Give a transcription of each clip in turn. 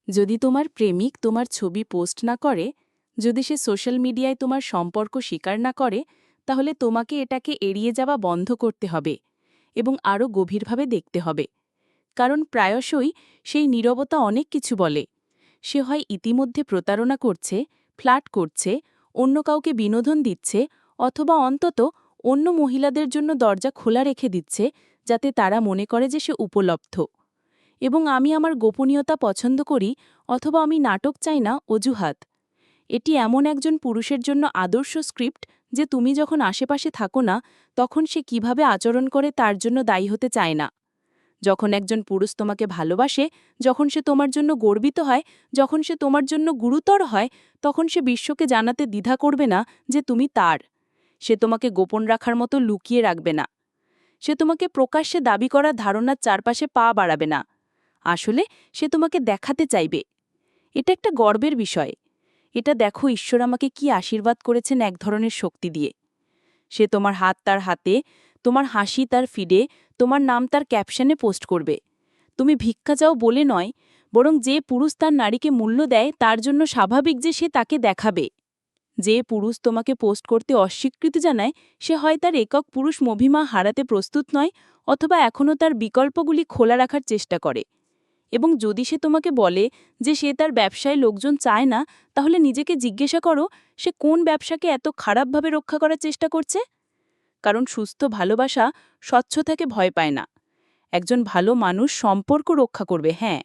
যদি তোমার প্রেমিক তোমার ছবি পোস্ট না করে, যদি সে সোশ্যাল মিডিয়ায় তোমার সম্পর্ক স্বীকার না করে, তাহলে তোমাকে এটাকে এড়িয়ে যাওয়া বন্ধ করতে হবে এবং আরও গভীরভাবে দেখতে হবে। কারণ প্রায়শই সেই নীরবতা অনেক কিছু বলে। সে হয় ইতিমধ্যে প্রতারণা করছে, ফ্লার্ট করছে, অন্য কাউকে বিনোদন দিচ্ছে, অথবা অন্তত অন্য মহিলাদের জন্য দরজা খোলা রেখে দিচ্ছে, যাতে তারা মনে করে যে সে উপলব্ধ। এবং আমি আমার গোপনীয়তা পছন্দ করি, অথবা আমি নাটক চাই না অজুহাত। এটি এমন একজন পুরুষের জন্য আদর্শ স্ক্রিপ্ট যে তুমি যখন আশেপাশে থাকো না, তখন সে কিভাবে আচরণ করে তার জন্য দায়ী হতে চায় না। যখন একজন পুরুষ তোমাকে ভালোবাসে, যখন সে তোমার জন্য গর্বিত হয়, যখন সে তোমার জন্য গুরুতর হয়, তখন সে বিশ্বকে জানাতে দ্বিধা করবে না যে তুমি তার। সে তোমাকে গোপন রাখার মতো লুকিয়ে রাখবে না। সে তোমাকে প্রকাশ্যে দাবি করার ধারণার চারপাশে পা বাড়াবে না। আসলে সে তোমাকে দেখাতে চাইবে। এটা একটা গর্বের বিষয়। এটা দেখো, ঈশ্বর আমাকে কি আশীর্বাদ করেছেন এক ধরনের শক্তি দিয়ে। সে তোমার হাত তার হাতে, তোমার হাসি তার ফিডে, তোমার নাম তার ক্যাপশনে পোস্ট করবে। তুমি ভিক্ষা চাও বলে নয়, বরং যে পুরুষ তার নারীকে মূল্য দেয় তার জন্য স্বাভাবিক যে সে তাকে দেখাবে। যে পুরুষ তোমাকে পোস্ট করতে অস্বীকৃতি জানায়, সে হয় তার একক পুরুষ মভিমা হারাতে প্রস্তুত নয়, অথবা এখনও তার বিকল্পগুলি খোলা রাখার চেষ্টা করে। এবং যদি সে তোমাকে বলে যে সে তার ব্যবসায় লোকজন চায় না, তাহলে নিজেকে জিজ্ঞাসা করো, সে কোন ব্যবসাকে এত খারাপভাবে রক্ষা করার চেষ্টা করছে। কারণ সুস্থ ভালোবাসা স্বচ্ছতাকে ভয় পায় না। একজন ভালো মানুষ সম্পর্ক রক্ষা করবে, হ্যাঁ,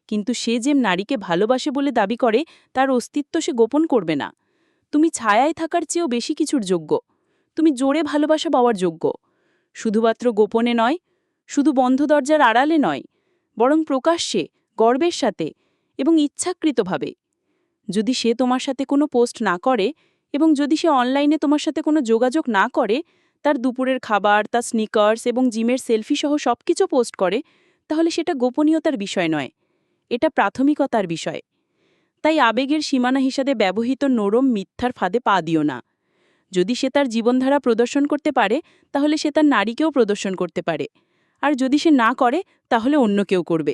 কিন্তু সে যে নারীকে ভালোবাসে বলে দাবি করে, তার অস্তিত্ব সে গোপন করবে না। তুমি ছায়ায় থাকার চেয়েও বেশি কিছুর যোগ্য। তুমি জোরে ভালোবাসা পাওয়ার যোগ্য। শুধুমাত্র গোপনে নয়, শুধু বন্ধ দরজার আড়ালে নয়, বরং প্রকাশ্যে, গর্বের সাথে এবং ইচ্ছাকৃতভাবে। যদি সে তোমার সাথে কোনো পোস্ট না করে, এবং যদি সে অনলাইনে তোমার সাথে কোনো যোগাযোগ না করে, তার দুপুরের খাবার, তার স্নিকার্স এবং জিমের সেলফি সহ সবকিছু পোস্ট করে, তাহলে সেটা গোপনীয়তার বিষয় নয়, এটা প্রাথমিকতার বিষয়। তাই আবেগের সীমানা হিসাবে ব্যবহৃত নরম মিথ্যার ফাঁদে পা দিও না। যদি সে তার জীবনধারা প্রদর্শন করতে পারে, তাহলে সে তার নারীকেও প্রদর্শন করতে পারে। আর যদি সে না করে, তাহলে অন্য কেউ করবে।